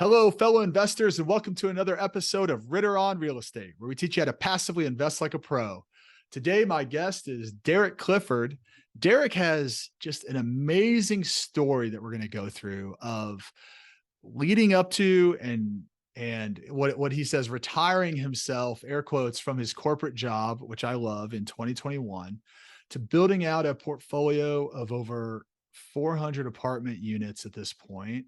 Hello, fellow investors, and welcome to another episode of Ritter On Real Estate, where we teach you how to passively invest like a pro. Today, my guest is Derek Clifford. Derek has just an amazing story that we're going to go through of leading up to and what he says retiring himself, air quotes, from his corporate job, which I love, in 2021, to building out a portfolio of over 400 apartment units at this point,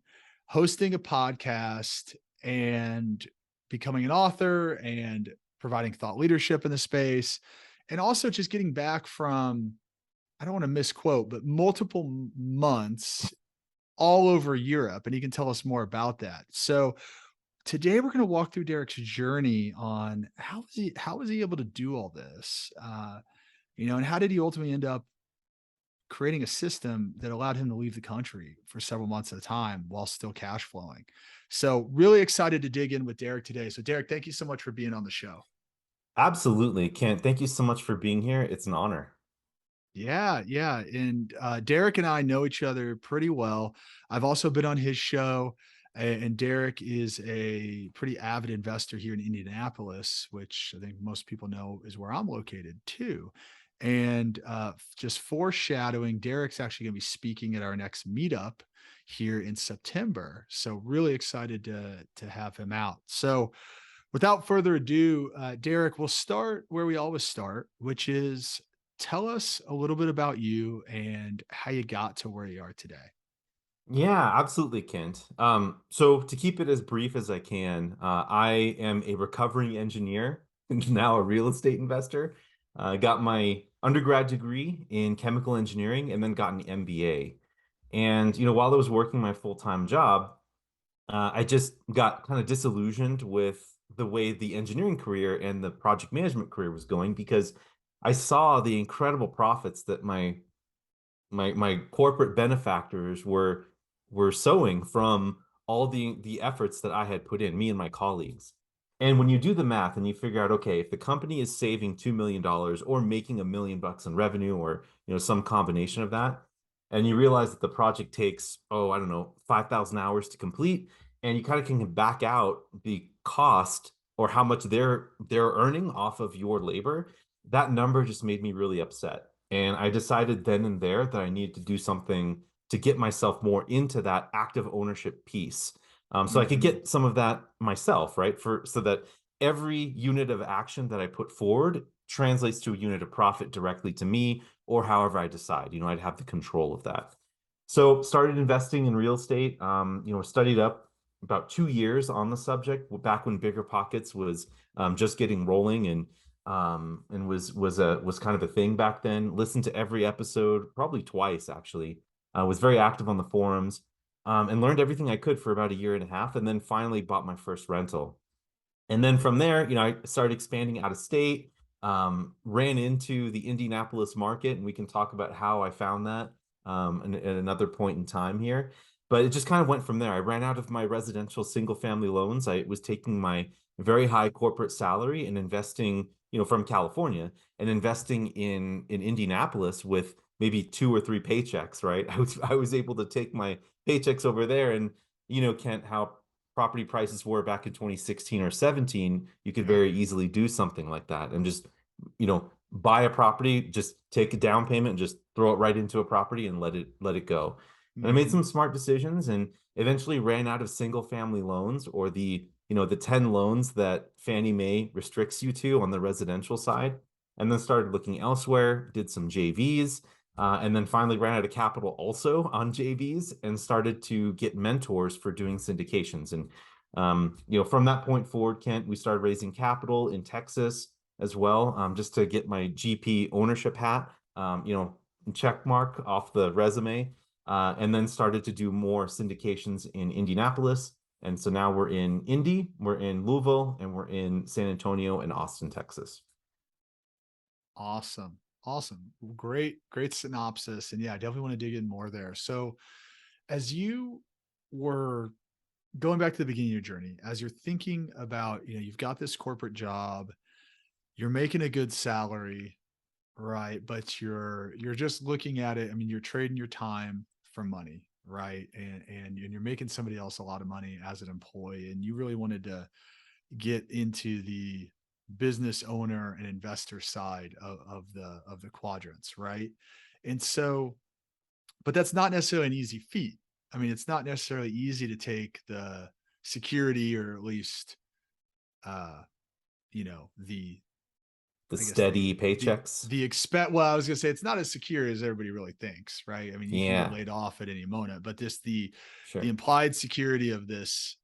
hosting a podcast, and becoming an author and providing thought leadership in the space, and also just getting back from, I don't want to misquote, but multiple months all over Europe. And he can tell us more about that. So today we're going to walk through Derek's journey on how was he able to do all this, and how did he ultimately end up creating a system that allowed him to leave the country for several months at a time while still cash flowing. So really excited to dig in with Derek today. So Derek, thank you so much for being on the show. Absolutely, Kent. Thank you so much for being here. It's an honor. Yeah, yeah. And Derek and I know each other pretty well. I've also been on his show, and Derek is a pretty avid investor here in Indianapolis, which I think most people know is where I'm located too. And just foreshadowing, Derek's actually going to be speaking at our next meetup here in September. So really excited to have him out. So without further ado, Derek, we'll start where we always start, which is tell us a little bit about you and how you got to where you are today. Yeah, absolutely, Kent. So to keep it as brief as I can, I am a recovering engineer and now a real estate investor. I got my undergrad degree in chemical engineering and then got an MBA. And while I was working my full-time job, I just got kind of disillusioned with the way the engineering career and the project management career was going because I saw the incredible profits that my corporate benefactors were sowing from all the efforts that I had put in, me and my colleagues. And when you do the math and you figure out, okay, if the company is saving $2 million or making $1 million in revenue or some combination of that, and you realize that the project takes, oh, I don't know, 5,000 hours to complete, and you kind of can back out the cost or how much they're earning off of your labor, that number just made me really upset. And I decided then and there that I needed to do something to get myself more into that active ownership piece. So I could Mhm. get some of that myself, right? So that every unit of action that I put forward translates to a unit of profit directly to me, or however I decide. I'd have the control of that. So started investing in real estate. Studied up about 2 years on the subject back when Bigger Pockets was just getting rolling and was kind of a thing back then. Listened to every episode, probably twice actually. Was very active on the forums, and learned everything I could for about a year and a half, and then finally bought my first rental. And then from there, I started expanding out of state, ran into the Indianapolis market, and we can talk about how I found that at another point in time here. But it just kind of went from there. I ran out of my residential single family loans. I was taking my very high corporate salary and investing, from California and investing in Indianapolis with maybe two or three paychecks, right? I was able to take my paychecks over there and Kent, how property prices were back in 2016 or 17, you could Yeah. very easily do something like that and just, buy a property, just take a down payment and just throw it right into a property and let it go. And I made Mhm. some smart decisions and eventually ran out of single family loans or the 10 loans that Fannie Mae restricts you to on the residential side. And then started looking elsewhere, did some JVs, and then finally ran out of capital also on JVs and started to get mentors for doing syndications. And from that point forward, Kent, we started raising capital in Texas as well, just to get my GP ownership hat, check mark off the resume, and then started to do more syndications in Indianapolis. And so now we're in Indy, we're in Louisville, and we're in San Antonio and Austin, Texas. Awesome. Awesome. Great, great synopsis. And yeah, I definitely want to dig in more there. So as you were going back to the beginning of your journey, as you're thinking about, you've got this corporate job, you're making a good salary, right? But you're just looking at it. I mean, you're trading your time for money, right? And you're making somebody else a lot of money as an employee, and you really wanted to get into the business owner and investor side of the quadrants, right? And so, but that's not necessarily an easy feat. I mean, it's not necessarily easy to take the security, or at least uh, the, The I guess steady paychecks. the expect well, I was gonna say it's not as secure as everybody really thinks, right? I mean, you can get Yeah, laid off at any moment, but this the sure. implied security of this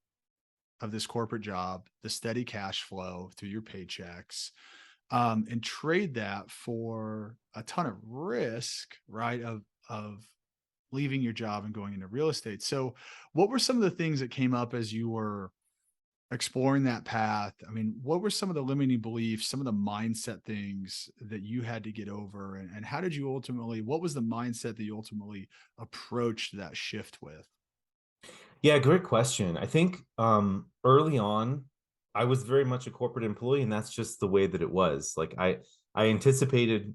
corporate job, the steady cash flow through your paychecks, and trade that for a ton of risk, right? Of leaving your job and going into real estate. So, what were some of the things that came up as you were exploring that path? I mean, what were some of the limiting beliefs, some of the mindset things that you had to get over? And how did you ultimately, what was the mindset that you ultimately approached that shift with? Yeah, great question. I think early on, I was very much a corporate employee, and that's just the way that it was. Like I anticipated,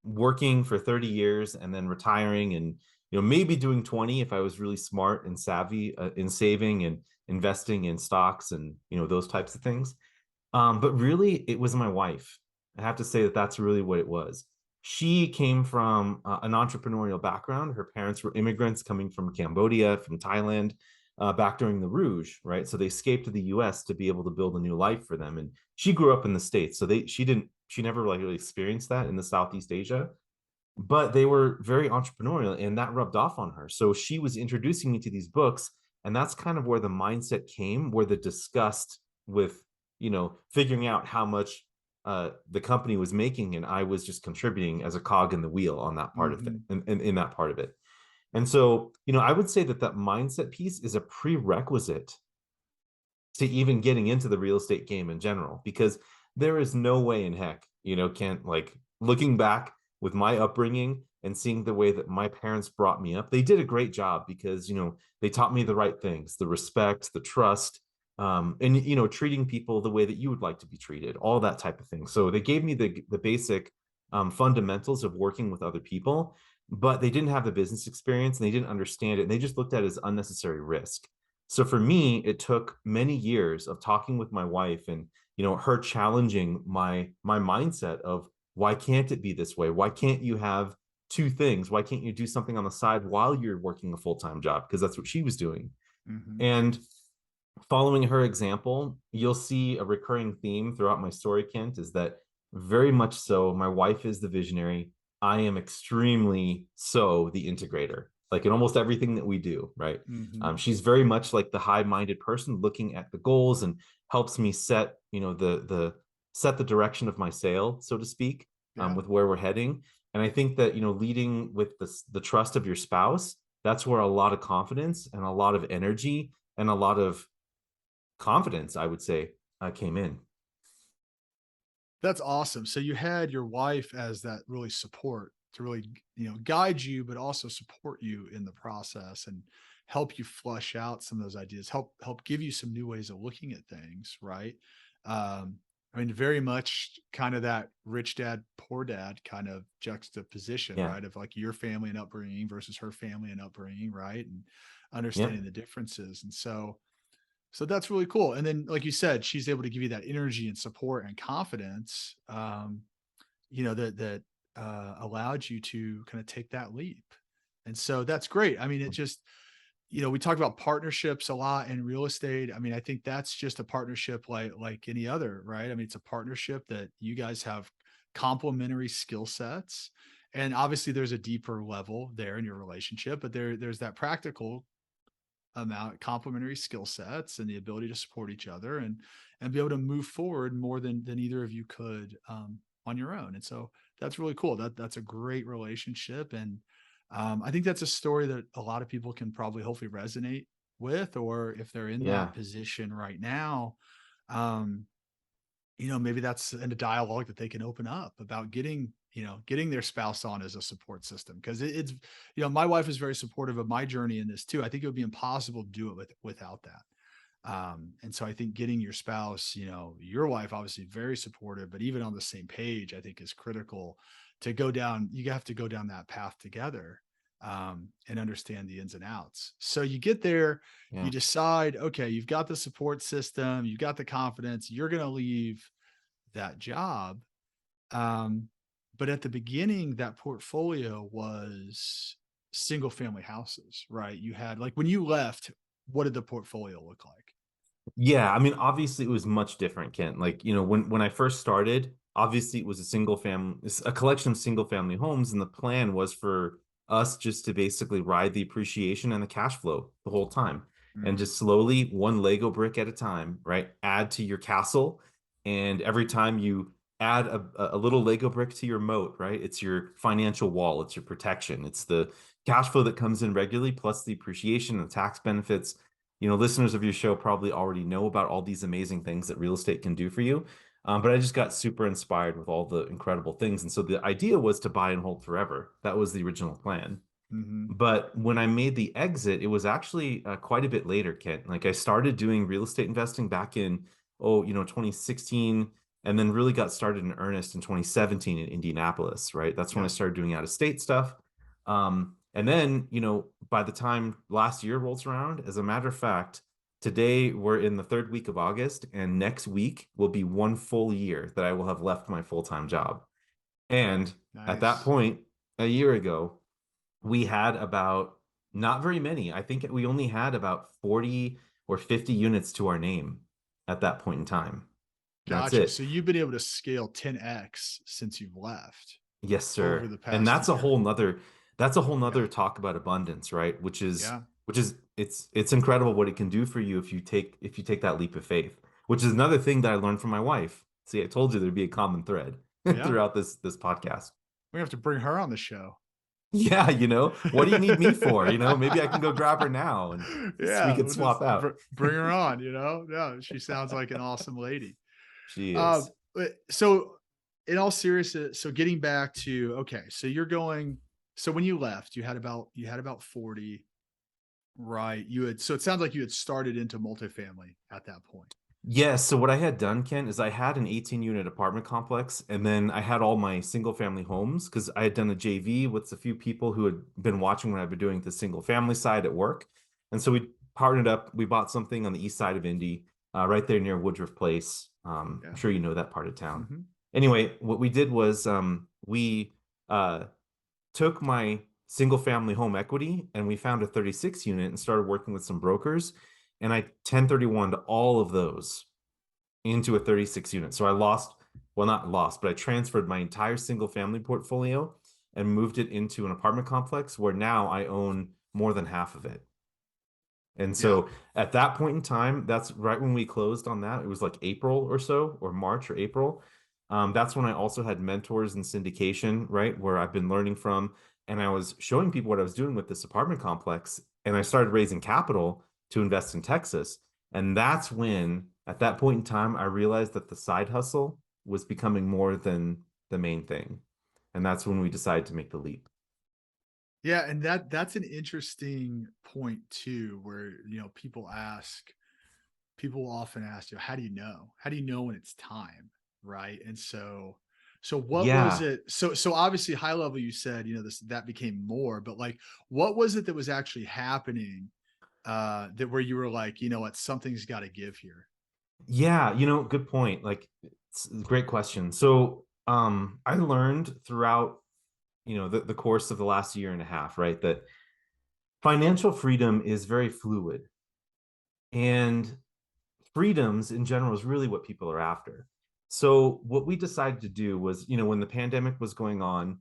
working for 30 years and then retiring and maybe doing 20 if I was really smart and savvy in saving and investing in stocks and those types of things. But really, it was my wife. I have to say that that's really what it was. She came from an entrepreneurial background. Her parents were immigrants coming from Cambodia, from Thailand, back during the Rouge, right? So they escaped to the U.S. to be able to build a new life for them. And she grew up in the States, so she never like really experienced that in the Southeast Asia. But they were very entrepreneurial, and that rubbed off on her. So she was introducing me to these books, and that's kind of where the mindset came, where the disgust with figuring out how much the company was making, and I was just contributing as a cog in the wheel on that part of it, Mhm. in that part of it. And so, I would say that that mindset piece is a prerequisite to even getting into the real estate game in general, because there is no way in heck, can't like looking back with my upbringing and seeing the way that my parents brought me up, they did a great job because, they taught me the right things, the respect, the trust, and, treating people the way that you would like to be treated, all that type of thing. So they gave me the basic fundamentals of working with other people, but they didn't have the business experience and they didn't understand it. And they just looked at it as unnecessary risk. So for me, it took many years of talking with my wife and her challenging my mindset of why can't it be this way? Why can't you have two things? Why can't you do something on the side while you're working a full-time job? Because that's what she was doing. Mhm. And following her example, you'll see a recurring theme throughout my story, Kent, is that very much so, my wife is the visionary. I am extremely so the integrator, like in almost everything that we do, right? Mhm. She's very much like the high-minded person looking at the goals and helps me set, the set the direction of my sail, so to speak, Yeah. with where we're heading. And I think that, leading with the trust of your spouse, that's where a lot of confidence and a lot of energy and a lot of confidence, I would say, came in. That's awesome. So you had your wife as that really support to really, guide you, but also support you in the process and help you flush out some of those ideas, help give you some new ways of looking at things, right? I mean, very much kind of that rich dad, poor dad kind of juxtaposition, Yeah. right? Of like your family and upbringing versus her family and upbringing, right? And Yeah. understanding the differences. And so that's really cool. And then, like you said, she's able to give you that energy and support and confidence, that allowed you to kind of take that leap. And so that's great. I mean, it just, we talk about partnerships a lot in real estate. I mean, I think that's just a partnership like any other, right? I mean, it's a partnership that you guys have complementary skill sets. And obviously there's a deeper level there in your relationship, but there's that practical amount complementary skill sets and the ability to support each other and be able to move forward more than either of you could on your own. And so that's really cool. That's a great relationship. And I think that's a story that a lot of people can probably hopefully resonate with, or if they're in that Yeah. position right now, um, maybe that's in a dialogue that they can open up about getting their spouse on as a support system. Cause it's, my wife is very supportive of my journey in this too. I think it would be impossible to do it without that. And so I think getting your spouse, your wife obviously very supportive, but even on the same page, I think is critical to go down. You have to go down that path together. and understand the ins and outs. So you get there, you Yeah. decide, okay, you've got the support system, you've got the confidence, you're going to leave that job. Um, but at the beginning, that portfolio was single family houses, right? You had like when you left, what did the portfolio look like? Yeah, I mean, obviously it was much different, Kent. Like, when I first started, obviously it was a collection of single family homes, and the plan was for us just to basically ride the appreciation and the cash flow the whole time, and Mm, just slowly, one Lego brick at a time, right? Add to your castle, and every time you add a little Lego brick to your moat, right? It's your financial wall, it's your protection, it's the cash flow that comes in regularly, plus the appreciation and the tax benefits. Listeners of your show probably already know about all these amazing things that real estate can do for you. But I just got super inspired with all the incredible things. And so the idea was to buy and hold forever. That was the original plan. hmm. But when I made the exit, it was actually quite a bit later, Kent. Like I started doing real estate investing back in, 2016, and then really got started in earnest in 2017 in Indianapolis, right? That's when I Yeah. started doing out of state stuff. And then, by the time last year rolls around, as a matter of fact, today we're in the third week of August, and next week will be one full year that I will have left my full-time job. And at that Nice. point, a year ago, we had about not very many. I think we only had about 40 or 50 units to our name at that point in time. And that's Gotcha. it. So you've been able to scale 10x since you've left Yes, over sir. the And past year. that's a whole Yeah. nother talk about abundance, right? Yeah. Which is it's incredible what it can do for you if you take that leap of faith, which is another thing that I learned from my wife. See, I told you there'd be a common thread Yeah. throughout this podcast. We have to bring her on the show. Yeah, what do you need me for? Maybe I can go grab her now and we Yeah. could We'll just swap out. bring her on, you know? Yeah. She sounds like an awesome lady. She Uh, is. so in all seriousness, so getting back to, okay, so you're going, so when you left, you had about 40, right? So it sounds like you had started into multifamily at that point. Yes. So what I had done, Ken, is I had an 18 unit apartment complex, and then I had all my single family homes because I had done a JV with a few people who had been watching what I've been doing the single family side at work. And so we partnered up. We bought something on the east side of Indy, right there near Woodruff Place. I'm Yeah. sure you know that part of town. Hmm. Anyway, what we did was we uh, took my single family home equity and we found a 36 unit and started working with some brokers. And I 1031'd all of those into a 36 unit. So I lost, well, not lost, but I transferred my entire single family portfolio and moved it into an apartment complex where now I own more than half of it. And Yeah. so at that point in time, that's right when we closed on that. It was like April or so, or March or April. That's when I also had mentors in syndication, right, where I've been learning from. And I was showing people what I was doing with this apartment complex. And I started raising capital to invest in Texas. And that's when, at that point in time, I realized that the side hustle was becoming more than the main thing. And that's when we decided to make the leap. Yeah, and that's an interesting point too, where people often ask, how do you know? How do you know when it's time? Right. And so what was Yeah. it? So obviously high level, you said, that became more, but like what was it that was actually happening that where you were like, you know what, something's got to give here? Yeah, good point. Like, it's a great question. So, I learned throughout, the course of the last year and a half, right, that financial freedom is very fluid, and freedoms in general is really what people are after. So, what we decided to do was, when the pandemic was going on,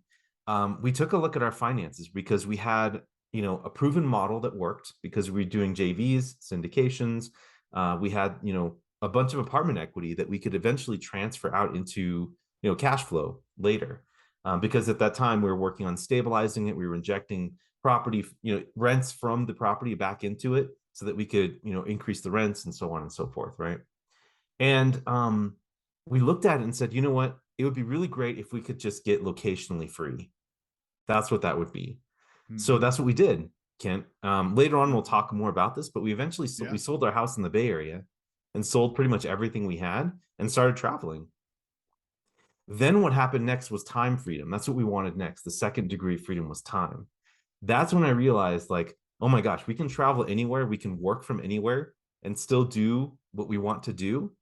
we took a look at our finances because we had, a proven model that worked because we were doing JVs, syndications. We had, a bunch of apartment equity that we could eventually transfer out into, cash flow later. Because at that time we were working on stabilizing it. We were injecting property, rents from the property back into it so that we could, increase the rents and so on and so forth, right? And we looked at it and said, you know what? It would be really great if we could just get locationally free. That's what that would be. So Hmm. that's what we did, Kent. Later on, we'll talk more about this, but we eventually we Yeah. sold our house in the Bay Area and sold pretty much everything we had and started traveling. Then what happened next was time freedom. That's what we wanted next. The second degree of freedom was time. that's when I realized, like, oh my gosh, we can travel anywhere, we can work from anywhere and still do what we want to do.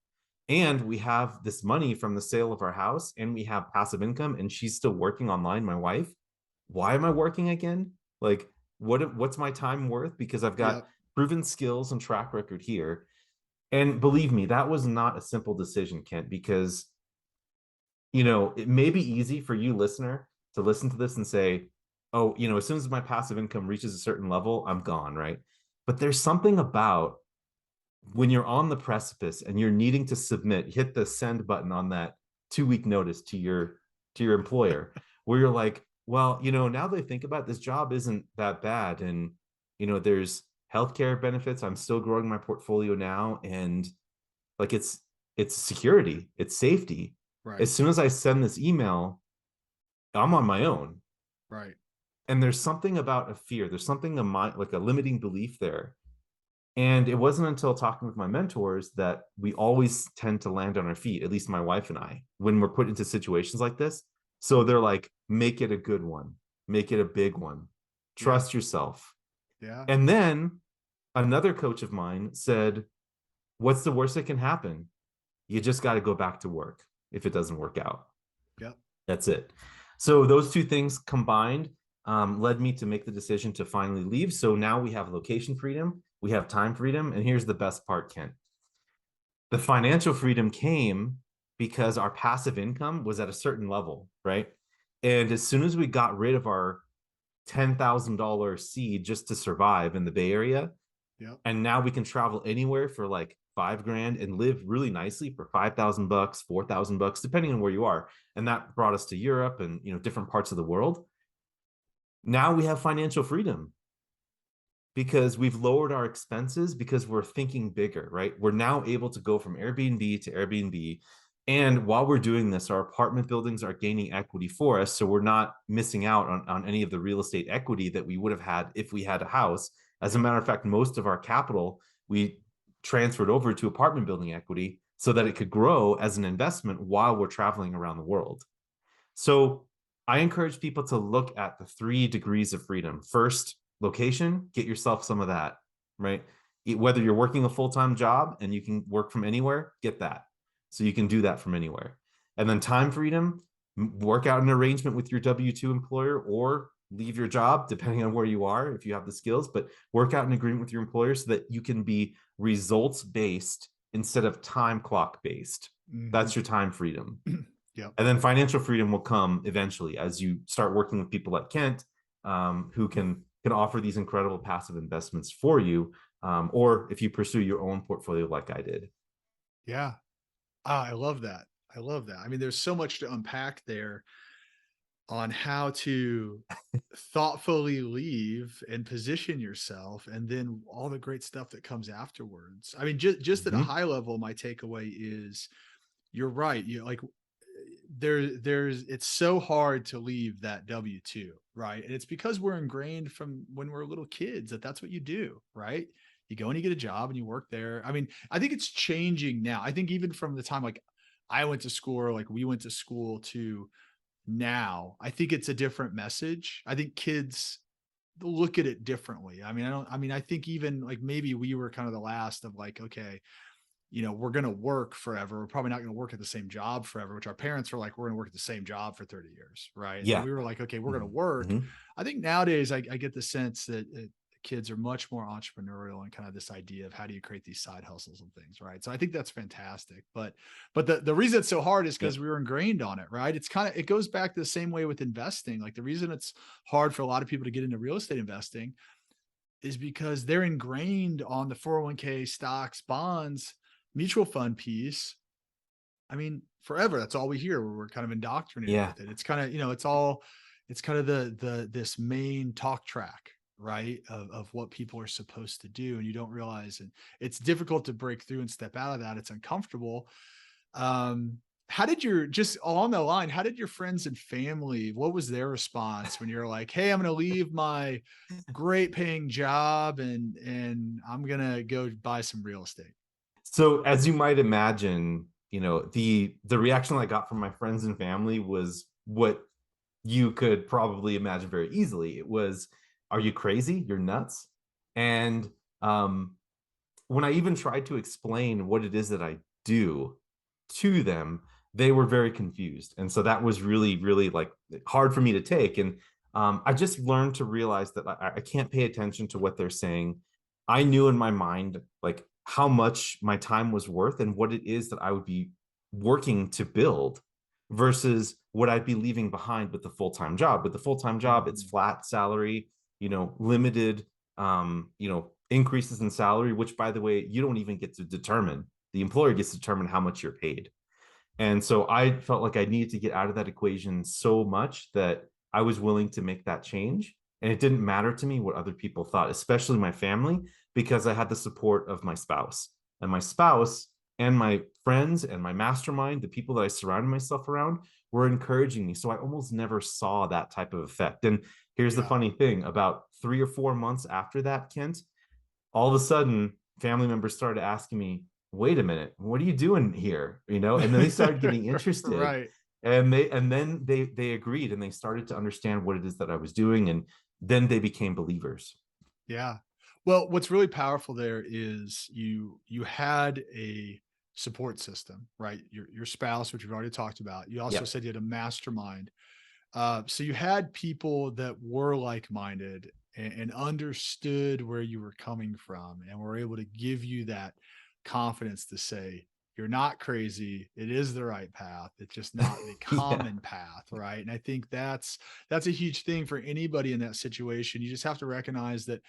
And we have this money from the sale of our house, and we have passive income, and she's still working online, my wife. Why am I working again? Like, what's my time worth? Because I've got Yep. proven skills and track record here. And believe me, that was not a simple decision, Kent, because it may be easy for you, listener, to listen to this and say, oh, as soon as my passive income reaches a certain level, I'm gone, right? But there's something about when you're on the precipice and you're needing to submit, hit the send button on that 2 week notice to your employer, where you're like, well, now that I think about it, this job isn't that bad. And, there's healthcare benefits. I'm still growing my portfolio now. And like, it's security, it's safety. Right. As soon as I send this email, I'm on my own. Right. And there's something about a fear. There's something like a limiting belief there. And it wasn't until talking with my mentors that we always tend to land on our feet, at least my wife and I, when we're put into situations like this. So they're like, make it a good one, make it a big one, Yeah. trust yourself. Yeah. And then another coach of mine said, what's the worst that can happen? You just got to go back to work if it doesn't work out. Yep. That's it. So those two things combined led me to make the decision to finally leave. So now we have location freedom, we have time freedom. And here's the best part, Kent. The financial freedom came because our passive income was at a certain level, right? And as soon as we got rid of our $10,000 seed just to survive in the Bay Area, Yep. and now we can travel anywhere for like $5,000 and live really nicely for $5,000, $4,000, depending on where you are. And that brought us to Europe and different parts of the world. Now we have financial freedom because we've lowered our expenses because we're thinking bigger, right? We're now able to go from Airbnb to Airbnb. And while we're doing this, our apartment buildings are gaining equity for us. So we're not missing out on any of the real estate equity that we would have had if we had a house. As a matter of fact, most of our capital we transferred over to apartment building equity so that it could grow as an investment while we're traveling around the world. So I encourage people to look at the 3 degrees of freedom. First, location, get yourself some of that, right? Whether you're working a full-time job and you can work from anywhere, get that. So you can do that from anywhere. And then time freedom, work out an arrangement with your W-2 employer or leave your job, depending on where you are, if you have the skills, but work out an agreement with your employer so that you can be results-based instead of time clock-based. Mm-hmm. That's your time freedom. Yep. And then financial freedom will come eventually as you start working with people like Kent, who can offer these incredible passive investments for you, or if you pursue your own portfolio like I did. Yeah. Ah, I love that. I love that. I mean, there's so much to unpack there on how to thoughtfully leave and position yourself, and then all the great stuff that comes afterwards. I mean, just at a Mm-hmm. high level, my takeaway is you're right. You like there's it's so hard to leave that W-2, right? And it's because we're ingrained from when we're little kids that that's what you do, right? You go and you get a job and you work there. I mean, I think it's changing now. I think even from the time like I went to school or like we went to school to now, I think it's a different message. I think kids look at it differently. I think even like maybe we were kind of the last of like, okay, we're going to work forever. We're probably not going to work at the same job forever, which our parents were like, we're going to work at the same job for 30 years. Right. And then Yeah. we were like, okay, we're going to work. Mm-hmm. I think nowadays I get the sense that kids are much more entrepreneurial and kind of this idea of how do you create these side hustles and things. Right. So I think that's fantastic. But the reason it's so hard is Yeah. because we were ingrained on it. Right. It goes back to the same way with investing. Like the reason it's hard for a lot of people to get into real estate investing is because they're ingrained on the 401k, stocks, bonds, mutual fund piece. I mean, forever. That's all we hear. We're kind of indoctrinated Yeah. with it. It's kind of, it's kind of this main talk track, right? Of what people are supposed to do. And you don't realize, and it's difficult to break through and step out of that. It's uncomfortable. How did just along the line, how did your friends and family, what was their response when you're like, hey, I'm going to leave my great paying job and I'm going to go buy some real estate? So as you might imagine, the reaction I got from my friends and family was what you could probably imagine very easily. It was are you crazy? You're nuts. And when I even tried to explain what it is that I do to them, they were very confused. And so that was really, really like hard for me to take. And I just learned to realize that I can't pay attention to what they're saying. I knew in my mind, like how much my time was worth and what it is that I would be working to build versus what I'd be leaving behind with the full-time job. With the full-time job, it's flat salary, limited, increases in salary, which by the way, you don't even get to determine. The employer gets to determine how much you're paid. And so I felt like I needed to get out of that equation so much that I was willing to make that change. And it didn't matter to me what other people thought, especially my family, because I had the support of my spouse. And my spouse and my friends and my mastermind, the people that I surrounded myself around, were encouraging me. So I almost never saw that type of effect. And here's the funny thing, about 3 or 4 months after that, Kent, all of a sudden, family members started asking me, wait a minute, what are you doing here? And then they started getting interested. Right. And then they agreed and they started to understand what it is that I was doing. And then they became believers. Yeah. Well, what's really powerful there is you had a support system, right? Your spouse, which we've already talked about. You also Yep. said you had a mastermind. So you had people that were like-minded and understood where you were coming from and were able to give you that confidence to say, you're not crazy. It is the right path. It's just not the Yeah. common path, right? And I think that's a huge thing for anybody in that situation. You just have to recognize that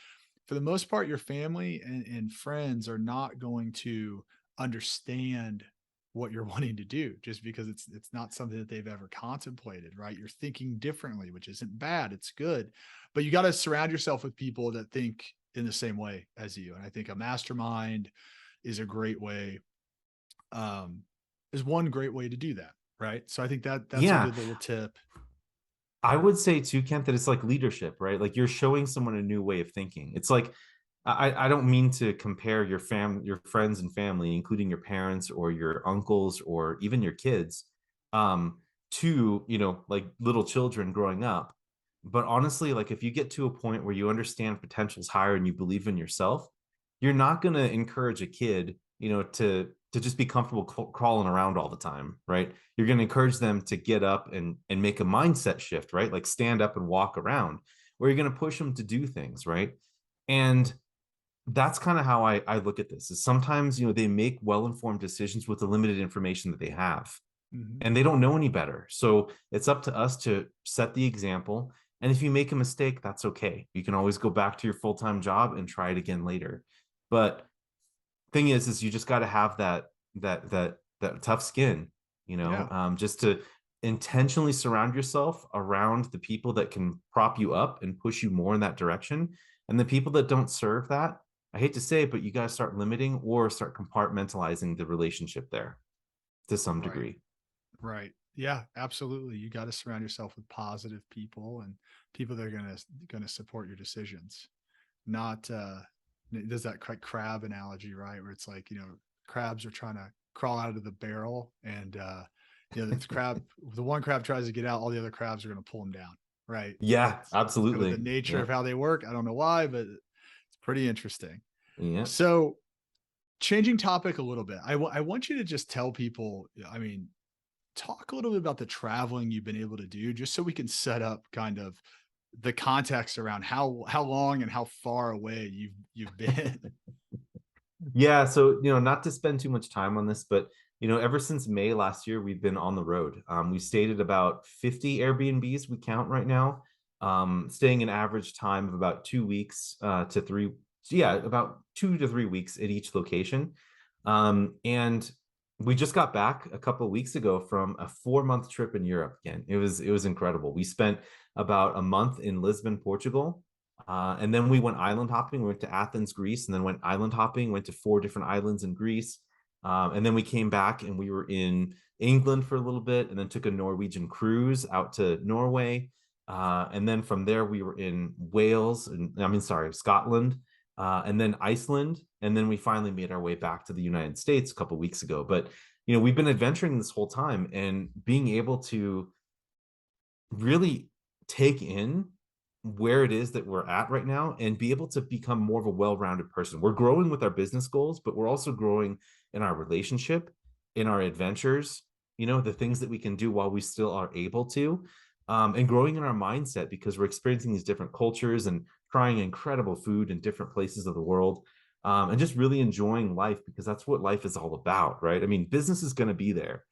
for the most part, your family and friends are not going to understand what you're wanting to do just because it's not something that they've ever contemplated, right? You're thinking differently, which isn't bad, it's good. But you got to surround yourself with people that think in the same way as you. And I think a mastermind is a great way, um, is one great way to do that, right? So I think that's a Yeah. good little tip. I would say too, Kent, that it's like leadership, right? Like you're showing someone a new way of thinking. It's like I don't mean to compare your friends and family, including your parents or your uncles or even your kids, to like little children growing up. But honestly, like if you get to a point where you understand potential's higher and you believe in yourself, you're not going to encourage a kid, to just be comfortable crawling around all the time, right? You're going to encourage them to get up and make a mindset shift, right? Like stand up and walk around, where you're going to push them to do things, right? And that's kind of how I look at this is sometimes, they make well-informed decisions with the limited information that they have Mhm. and they don't know any better. So it's up to us to set the example. And if you make a mistake, that's okay. You can always go back to your full-time job and try it again later. But thing is you just got to have that tough skin, Yeah. just to intentionally surround yourself around the people that can prop you up and push you more in that direction. And the people that don't serve that, I hate to say it, but you got to start limiting or start compartmentalizing the relationship there to some Right. degree. Right. Yeah, absolutely. You got to surround yourself with positive people and people that are going to support your decisions. Not there's that crab analogy, right? Where it's like, crabs are trying to crawl out of the barrel and the one crab tries to get out, all the other crabs are going to pull him down, right? Yeah, That's kind of the absolutely. nature Yeah. of how they work. I don't know why, but it's pretty interesting. Yeah. So, changing topic a little bit. I want you to just tell people, I mean, talk a little bit about the traveling you've been able to do, just so we can set up kind of the context around how long and how far away you've been. Yeah, so not to spend too much time on this, but ever since May last year, we've been on the road. We stayed at about 50 Airbnbs we count right now, staying an average time of about 2 weeks to three, yeah, about 2 to 3 weeks at each location. And we just got back a couple of weeks ago from a 4 month trip in Europe again. It was incredible. We spent about a month in Lisbon, Portugal. And then we went island hopping. We went to Athens, Greece, and then went island hopping, went to 4 different islands in Greece. And then we came back and we were in England for a little bit and then took a Norwegian cruise out to Norway. And then from there, we were in Wales, and I mean, sorry, Scotland, and then Iceland. And then we finally made our way back to the United States a couple of weeks ago. But, we've been adventuring this whole time and being able to really take in where it is that we're at right now and be able to become more of a well-rounded person. We're growing with our business goals, but we're also growing in our relationship, in our adventures, the things that we can do while we still are able to, and growing in our mindset because we're experiencing these different cultures and trying incredible food in different places of the world, and just really enjoying life because that's what life is all about, right? I mean, business is going to be there,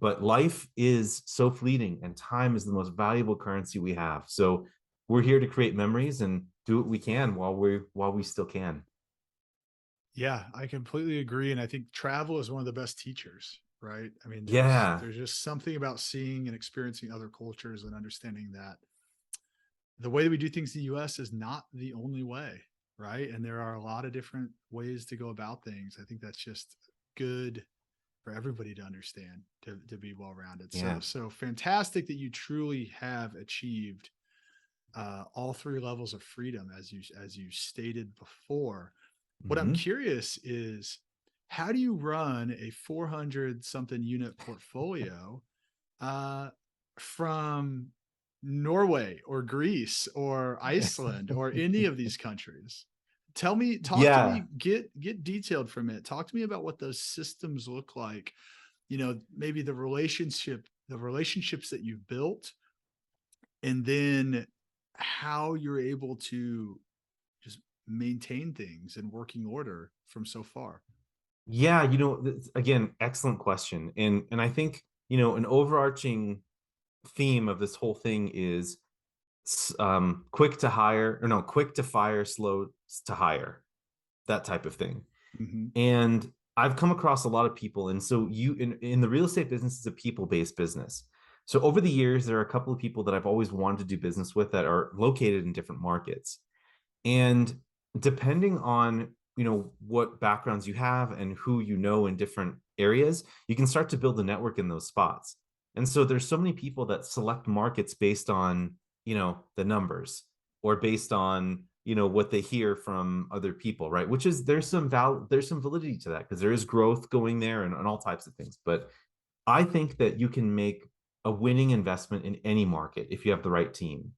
but life is so fleeting and time is the most valuable currency we have. So we're here to create memories and do what we can while we still can. Yeah, I completely agree. And I think travel is one of the best teachers, right? I mean, Yeah. there's just something about seeing and experiencing other cultures and understanding that the way that we do things in the US is not the only way, right? And there are a lot of different ways to go about things. I think that's just good for everybody to understand, to be well rounded. Yeah. So fantastic that you truly have achieved all three levels of freedom, as you stated before. What I'm Hmm. curious is, how do you run a 400 something unit portfolio uh, from Norway or Greece or Iceland or any of these countries? Talk to Yeah. me, get detailed from it. Talk to me about what those systems look like. Maybe the relationships that you've built, and then how you're able to just maintain things in working order from so far. Yeah. Again, excellent question. And I think, an overarching theme of this whole thing is quick to hire, or no, quick to fire, slow to hire, that type of thing. Mm-hmm. And I've come across a lot of people. And so in the real estate business is a people-based business. So over the years, there are a couple of people that I've always wanted to do business with that are located in different markets. And depending on, what backgrounds you have and who in different areas, you can start to build a network in those spots. And so there's so many people that select markets based on, the numbers or based on, what they hear from other people, right? Which is there's some validity to that because there is growth going there and all types of things. But I think that you can make a winning investment in any market if you have the right team.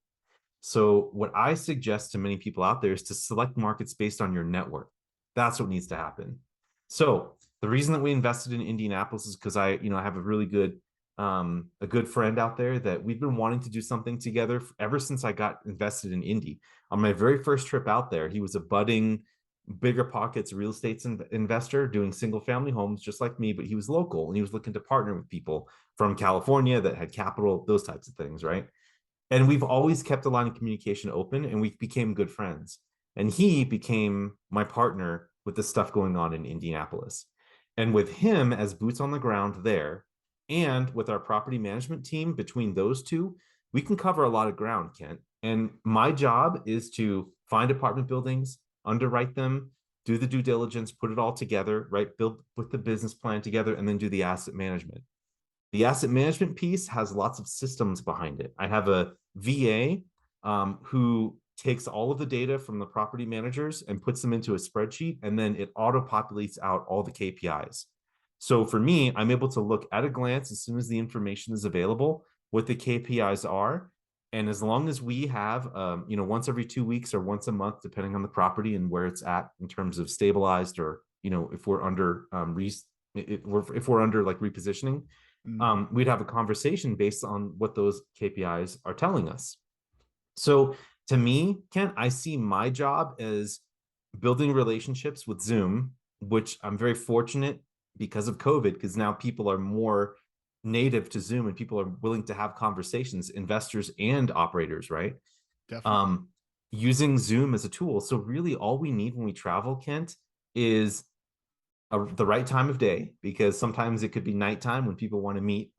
So what I suggest to many people out there is to select markets based on your network. That's what needs to happen. So the reason that we invested in Indianapolis is because I have a good friend out there that we've been wanting to do something together ever since I got invested in Indy. On my very first trip out there, he was a budding bigger pockets real estate investor doing single family homes just like me, but he was local and he was looking to partner with people from California that had capital, those types of things, right? And we've always kept the line of communication open and we became good friends. And he became my partner with the stuff going on in Indianapolis. And with him as boots on the ground there, and with our property management team between those two, we can cover a lot of ground, Kent. And my job is to find apartment buildings, underwrite them, do the due diligence, put it all together, right? Build with the business plan together, and then do the asset management. The asset management piece has lots of systems behind it. I have a VA who takes all of the data from the property managers and puts them into a spreadsheet, and then it auto populates out all the KPIs. So for me, I'm able to look at a glance as soon as the information is available what the KPIs are. And as long as we have, once every 2 weeks or once a month, depending on the property and where it's at in terms of stabilized, or if we're under if we're under like repositioning, Mm. we'd have a conversation based on what those KPIs are telling us. So to me, Kent, I see my job as building relationships with Zoom, which I'm very fortunate because of COVID, because now people are more native to Zoom and people are willing to have conversations, investors and operators, right? Definitely. Um, Using Zoom as a tool. So really all we need when we travel, Kent, is the right time of day, because sometimes it could be nighttime when people want to meet.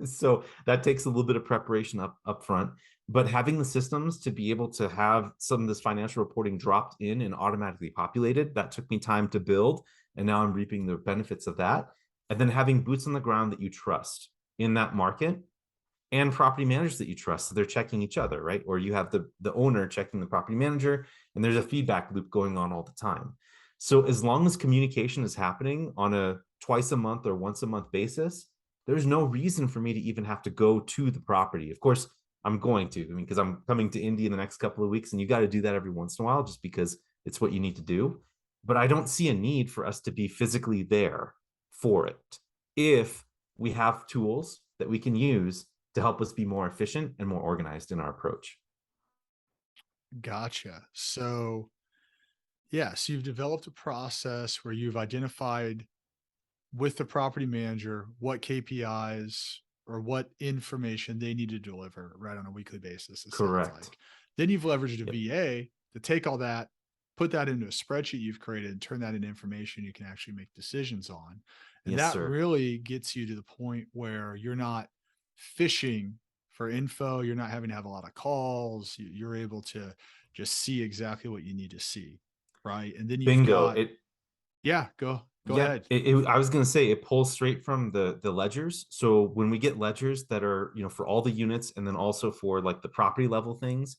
So that takes a little bit of preparation up front. But having the systems to be able to have some of this financial reporting dropped in and automatically populated, that took me time to build. And now I'm reaping the benefits of that. And then having boots on the ground that you trust in that market, and property managers that you trust. So they're checking each other, right? Or you have the owner checking the property manager, and there's a feedback loop going on all the time. So as long as communication is happening on a twice a month or once a month basis, there's no reason for me to even have to go to the property. Of course, I'm going to. I mean, because I'm coming to Indy in the next couple of weeks, and you got to do that every once in a while just because it's what you need to do. But I don't see a need for us to be physically there for it if we have tools that we can use to help us be more efficient and more organized in our approach. Gotcha. So, yes, you've developed a process where you've identified with the property manager what KPIs or what information they need to deliver right on a weekly basis, it sounds Correct. like. Then you've leveraged a Yep. VA to take all that, put that into a spreadsheet you've created and turn that into information you can actually make decisions on. And Yes, that sir. really gets you to the point where you're not fishing for info. You're not having to have a lot of calls. You're able to just see exactly what you need to see. Right. And then you've Bingo. got, yeah, go Yeah, ahead. I was going to say it pulls straight from the ledgers. So when we get ledgers that are, for all the units and then also for like the property level things,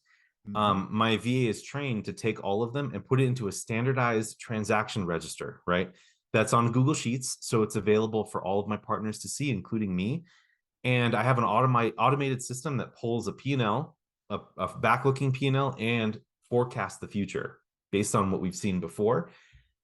Mhm. my VA is trained to take all of them and put it into a standardized transaction register, right? That's on Google Sheets, so it's available for all of my partners to see, including me. And I have an automated system that pulls a P&L, a back-looking P&L, and forecasts the future based on what we've seen before.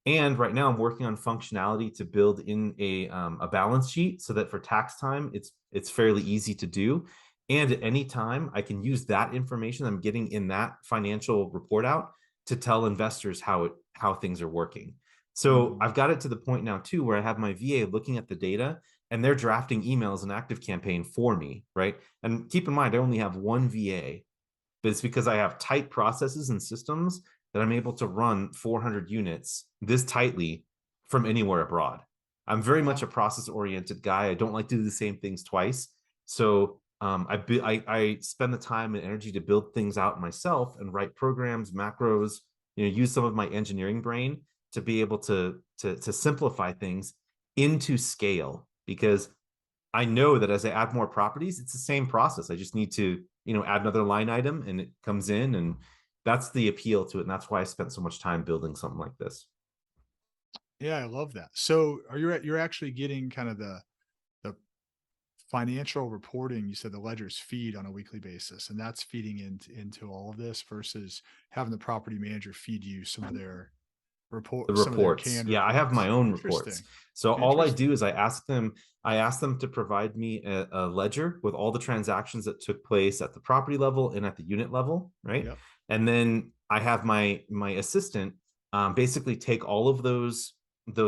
And right now, I'm working on functionality to build in a balance sheet so that for tax time, it's fairly easy to do. And at any time, I can use that information I'm getting in that financial report out to tell investors how things are working. So Mhm. I've got it to the point now too where I have my VA looking at the data and they're drafting emails and active campaign for me, right? And keep in mind, I only have one VA, but it's because I have tight processes and systems that I'm able to run 400 units this tightly from anywhere abroad. I'm very much Wow. a process oriented guy. I don't like to do the same things twice. So I spend the time and energy to build things out myself and write programs, macros, use some of my engineering brain to be able to simplify things into scale because I know that as I add more properties, it's the same process. I just need to, add another line item and it comes in, and that's the appeal to it. And that's why I spent so much time building something like this. Yeah, I love that. So are you're actually getting kind of the financial reporting, you said the ledgers feed on a weekly basis, and that's feeding into all of this versus having the property manager feed you The some of their reports. canned Yeah, I have my reports. own reports. Interesting. So all I do Interesting. is I ask them to provide me a ledger with all the transactions that took place at the property level and at the unit level, right? Yep. And then I have my assistant basically take all of those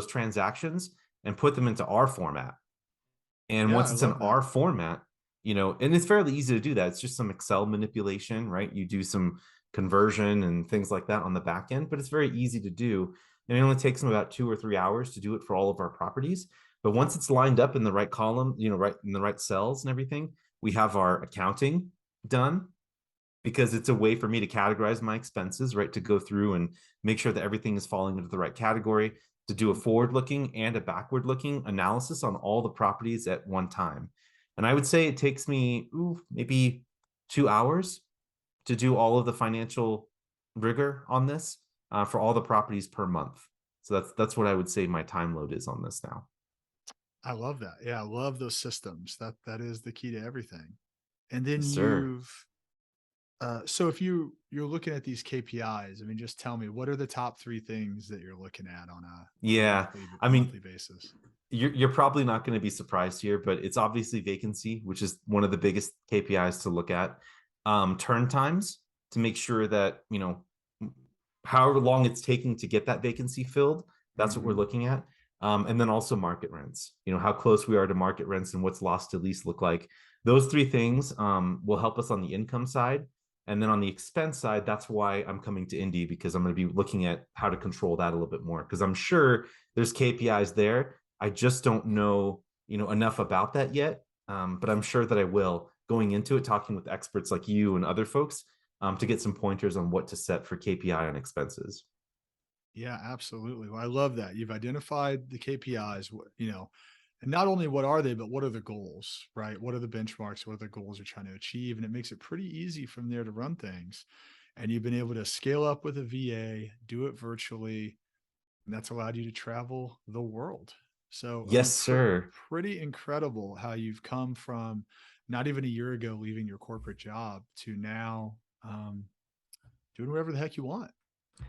transactions and put them into our format. And Yeah, once I it's in love that. our format, and it's fairly easy to do that. It's just some Excel manipulation, right? You do some conversion and things like that on the back end, but it's very easy to do. And it only takes them about 2 or 3 hours to do it for all of our properties. But once it's lined up in the right column, right in the right cells and everything, we have our accounting done because it's a way for me to categorize my expenses, right? To go through and make sure that everything is falling into the right category, to do a forward looking and a backward looking analysis on all the properties at one time. And I would say it takes me maybe 2 hours to do all of the financial rigor on this for all the properties per month. So that's what I would say my time load is on this now. I love that. Yeah, I love those systems. That is the key to everything. And then Yes, sir. so if you're looking at these KPIs, I mean, just tell me what are the top 3 things that you're looking at on a Yeah. I mean, monthly basis? you're probably not going to be surprised here, but it's obviously vacancy, which is one of the biggest KPIs to look at. Turn times to make sure that, however long it's taking to get that vacancy filled, that's what we're Mhm. looking at. And then also market rents, how close we are to market rents and what's lost to lease look like. Those three things will help us on the income side. And then on the expense side, that's why I'm coming to Indy, because I'm going to be looking at how to control that a little bit more. Because I'm sure there's KPIs there. I just don't know, enough about that yet. But I'm sure that I will going into it, talking with experts like you and other folks to get some pointers on what to set for KPI on expenses. Yeah, absolutely. Well, I love that. You've identified the KPIs, and not only what are they, but what are the goals, right? What are the benchmarks? What are the goals you're trying to achieve? And it makes it pretty easy from there to run things. And you've been able to scale up with a VA, do it virtually, and that's allowed you to travel the world. So, I Yes, mean, sir. pretty incredible how you've come from not even a year ago leaving your corporate job to now doing whatever the heck you want.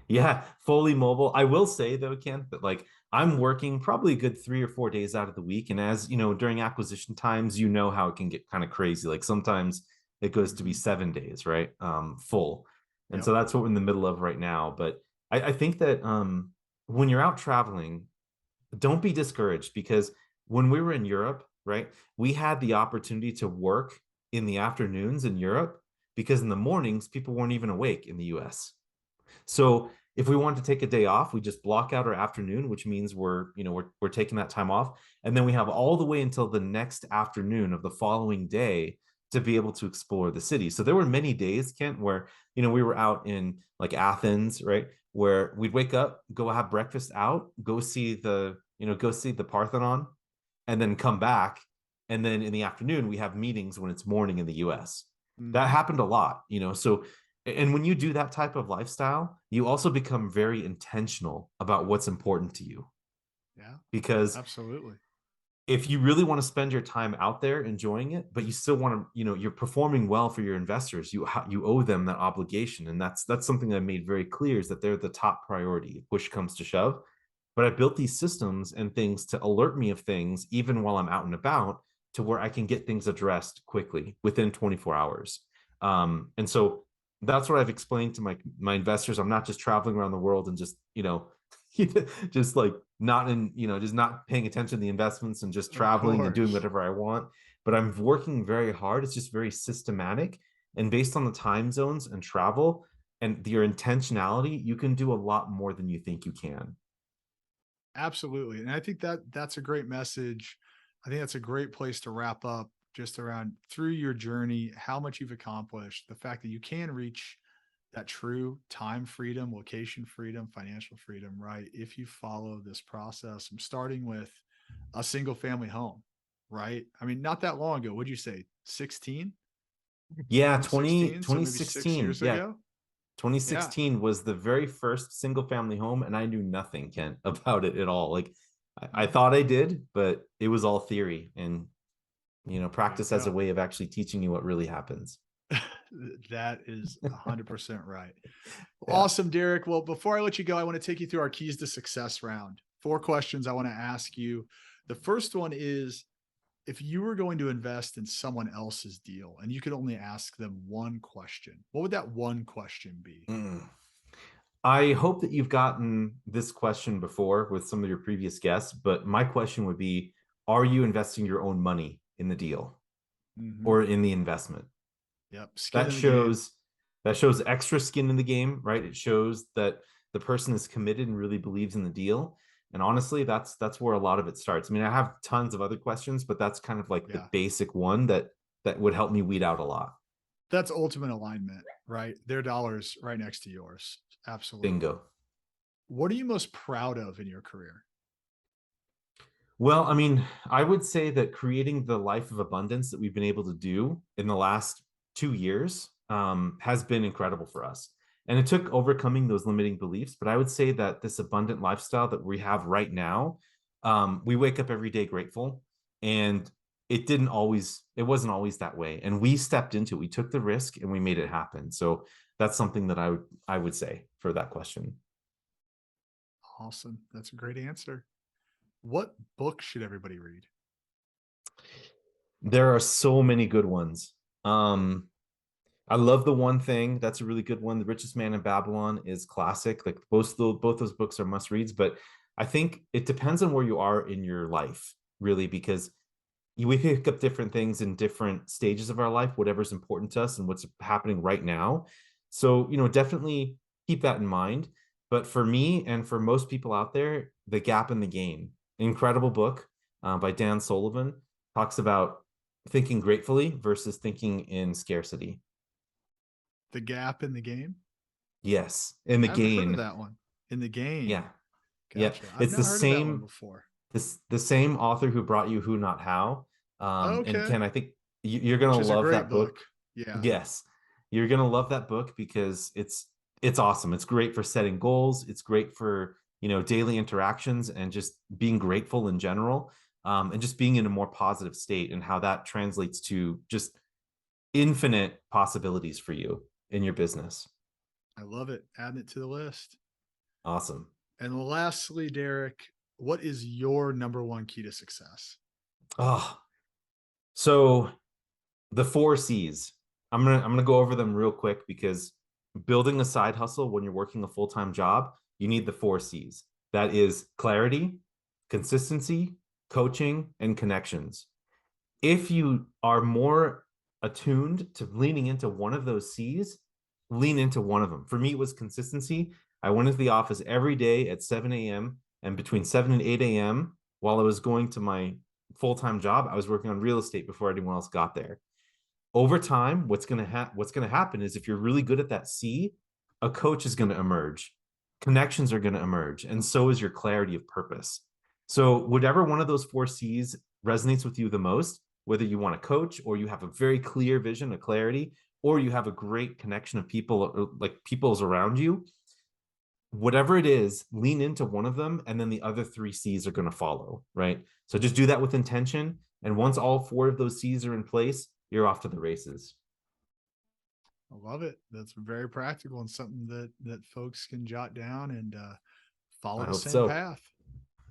Yeah, fully mobile. I will say though, Ken, that like I'm working probably a good 3 or 4 days out of the week. And as you know, during acquisition times, you know how it can get kind of crazy. Like sometimes it goes to be Mhm. 7 days, right? Full. And so Yep. that's what we're in the middle of right now. But I think that when you're out traveling, don't be discouraged because when we were in Europe, right, we had the opportunity to work in the afternoons in Europe because in the mornings people weren't even awake in the US. So if we wanted to take a day off, we just block out our afternoon, which means we're taking that time off, and then we have all the way until the next afternoon of the following day to be able to explore the city. So there were many days, Kent, where we were out in like Athens, right, where we'd wake up, go have breakfast out, go see the Parthenon, and then come back, and then in the afternoon we have meetings when it's morning in the US. That Hmm. happened a lot, so and when you do that type of lifestyle, you also become very intentional about what's important to you. Yeah, Because absolutely. if you really want to spend your time out there enjoying it, but you still want to, you're performing well for your investors, you owe them that obligation. And that's something I made very clear is that they're the top priority if push comes to shove. But I built these systems and things to alert me of things even while I'm out and about to where I can get things addressed quickly within 24 hours. And so that's what I've explained to my investors. I'm not just traveling around the world and just, just like not in, just not paying attention to the investments and just Of traveling and doing course. whatever I want. But I'm working very hard. It's just very systematic. And based on the time zones and travel and your intentionality, you can do a lot more than you think you can. Absolutely. And I think that that's a great message. I think that's a great place to wrap up just around through your journey, how much you've accomplished, the fact that you can reach that true time freedom, location freedom, financial freedom, right? If you follow this process, I'm starting with a single family home, right? I mean, not that long ago, would you say 16, Yeah, 20 2016? So maybe 2016. 6 years Yeah, ago. Yeah. 2016 was the very first single family home, and I knew nothing, Kent, about it at all. Like I Mhm. thought I did, but it was all theory and There you practice as a go. way of actually teaching you what really happens. That is 100% right. Yeah. Awesome, Derek. Well, before I let you go, I want to take you through our keys to success round. 4 questions I want to ask you. The first one is if you were going to invest in someone else's deal and you could only ask them one question, what would that one question be? Mm. I hope that you've gotten this question before with some of your previous guests, but my question would be, are you investing your own money in the deal Hmm. or in the investment? Yep. Skin That in the game. shows that shows extra skin in the game, right? It shows that the person is committed and really believes in the deal. And honestly, that's where a lot of it starts. I mean, I have tons of other questions, but that's kind of like the Yeah. basic one that would help me weed out a lot. That's ultimate alignment, right? Their dollars right next to yours. Absolutely. Bingo. What are you most proud of in your career? Well, I mean, I would say that creating the life of abundance that we've been able to do in the last 2 years has been incredible for us. And it took overcoming those limiting beliefs. But I would say that this abundant lifestyle that we have right now, we wake up every day grateful. And it wasn't always that way. And we stepped into it. We took the risk and we made it happen. So that's something that I would say for that question. Awesome. That's a great answer. What book should everybody read? There are so many good ones. I love The One Thing. That's a really good one. The Richest Man in Babylon is classic. Like both those books are must reads, but I think it depends on where you are in your life, really, because we pick up different things in different stages of our life, whatever's important to us and what's happening right now. So, definitely keep that in mind. But for me and for most people out there, The Gap in the Gain, incredible book by Dan Sullivan, talks about thinking gratefully versus thinking in scarcity. The Gap in the Game? Yes, in the I haven't heard of gain. that one. In the Yeah, Game. yeah. Gotcha. I've It's not the heard of that one same before. the same author who brought you Who Not How. And Okay. Ken, I think you're Which gonna is a love great that book. book. Yeah. Yes, you're gonna love that book because it's awesome. It's great for setting goals. It's great for daily interactions and just being grateful in general. and just being in a more positive state, and how that translates to just infinite possibilities for you in your business. I love it. Adding it to the list. Awesome. And lastly, Derek, what is your number one key to success? Oh, so the 4 C's. I'm gonna go over them real quick, because building a side hustle when you're working a full-time job, you need the 4 C's. That is clarity, consistency, coaching, and connections. If you are more attuned to leaning into one of those C's, lean into one of them. For me, it was consistency. I went into the office every day at 7 a.m. and between 7 and 8 a.m. while I was going to my full-time job, I was working on real estate before anyone else got there. Over time, what's going to happen is, if you're really good at that C, a coach is going to emerge. Connections are going to emerge, and so is your clarity of purpose. So whatever one of those 4 C's resonates with you the most, whether you want to coach, or you have a very clear vision, a clarity, or you have a great connection of people, like people's around you, whatever it is, lean into one of them, and then the other 3 C's are going to follow, right? So just do that with intention. And once all 4 of those C's are in place, you're off to the races. I love it. That's very practical and something that folks can jot down and follow I the hope same so. path.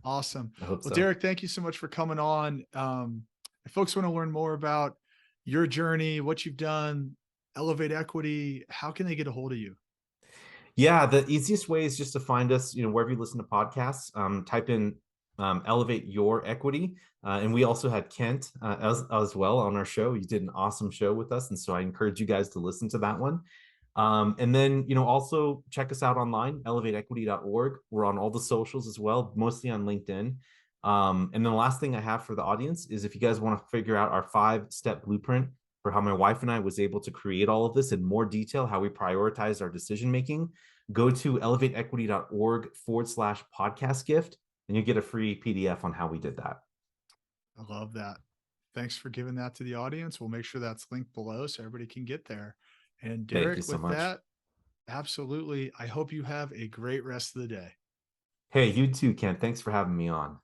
Awesome. I hope Well, so. Derek, thank you so much for coming on. If folks want to learn more about your journey, what you've done, Elevate Equity, how can they get a hold of you? Yeah, the easiest way is just to find us, wherever you listen to podcasts. Type in Elevate Your Equity. And we also had Kent as well on our show. You did an awesome show with us. And so I encourage you guys to listen to that one. And then, also check us out online, elevateequity.org. We're on all the socials as well, mostly on LinkedIn. And then the last thing I have for the audience is, if you guys want to figure out our 5-step blueprint for how my wife and I was able to create all of this in more detail, how we prioritize our decision making, go to elevateequity.org/podcast gift, and you get a free PDF on how we did that. I love that. Thanks for giving that to the audience. We'll make sure that's linked below so everybody can get there. And Thank you Derek, so with much. that, absolutely. I hope you have a great rest of the day. Hey, you too, Ken. Thanks for having me on.